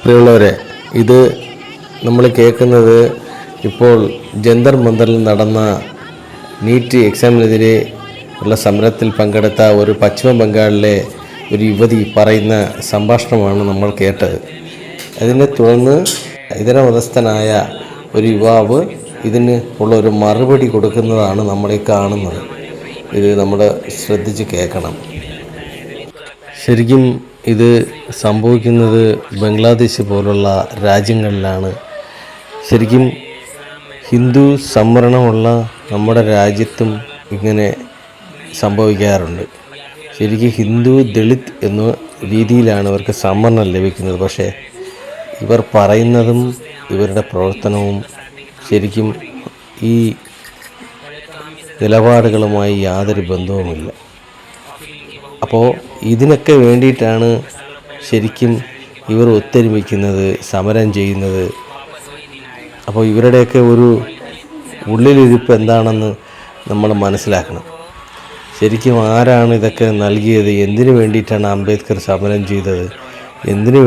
പ്രിയമുള്ളവരെ, ഇത് നമ്മൾ കേൾക്കുന്നത് ഇപ്പോൾ ജന്തർ മന്ദറിൽ നടന്ന നീറ്റ് എക്സാമിനെതിരെ ഉള്ള സമരത്തിൽ പങ്കെടുത്ത ഒരു പശ്ചിമ ബംഗാളിലെ ഒരു യുവതി പറയുന്ന സംഭാഷണമാണ് നമ്മൾ കേട്ടത്. അതിനെ തുടർന്ന് ഇതര മതസ്ഥനായ ഒരു യുവാവ് ഇതിന് ഉള്ള ഒരു മറുപടി കൊടുക്കുന്നതാണ് നമ്മളീ കാണുന്നത്. ഇത് നമ്മൾ ശ്രദ്ധിച്ച് കേൾക്കണം. ശരിക്കും ഇത് സംഭവിക്കുന്നത് ബംഗ്ലാദേശ് പോലുള്ള രാജ്യങ്ങളിലാണ്. ശരിക്കും ഹിന്ദു സംവരണമുള്ള നമ്മുടെ രാജ്യത്തും ഇങ്ങനെ സംഭവിക്കാറുണ്ട്. ശരിക്കും ഹിന്ദു ദളിത് എന്ന രീതിയിലാണ് ഇവർക്ക് സംവരണം ലഭിക്കുന്നത്. പക്ഷേ ഇവർ പറയുന്നതും ഇവരുടെ പ്രവർത്തനവും ശരിക്കും ഈ നിലപാടുകളുമായി യാതൊരു ബന്ധവുമില്ല. അപ്പോൾ ഇതിനൊക്കെ വേണ്ടിയിട്ടാണ് ശരിക്കും ഇവർ ഒത്തൊരുമിക്കുന്നത്, സമരം ചെയ്യുന്നത്. അപ്പോൾ ഇവരുടെയൊക്കെ ഒരു ഉള്ളിലിരിപ്പ് എന്താണെന്ന് നമ്മൾ മനസ്സിലാക്കണം. ശരിക്കും ആരാണ് ഇതൊക്കെ നൽകിയത്? എന്തിനു വേണ്ടിയിട്ടാണ് അംബേദ്കർ സമരം ചെയ്തത്? എന്തിനു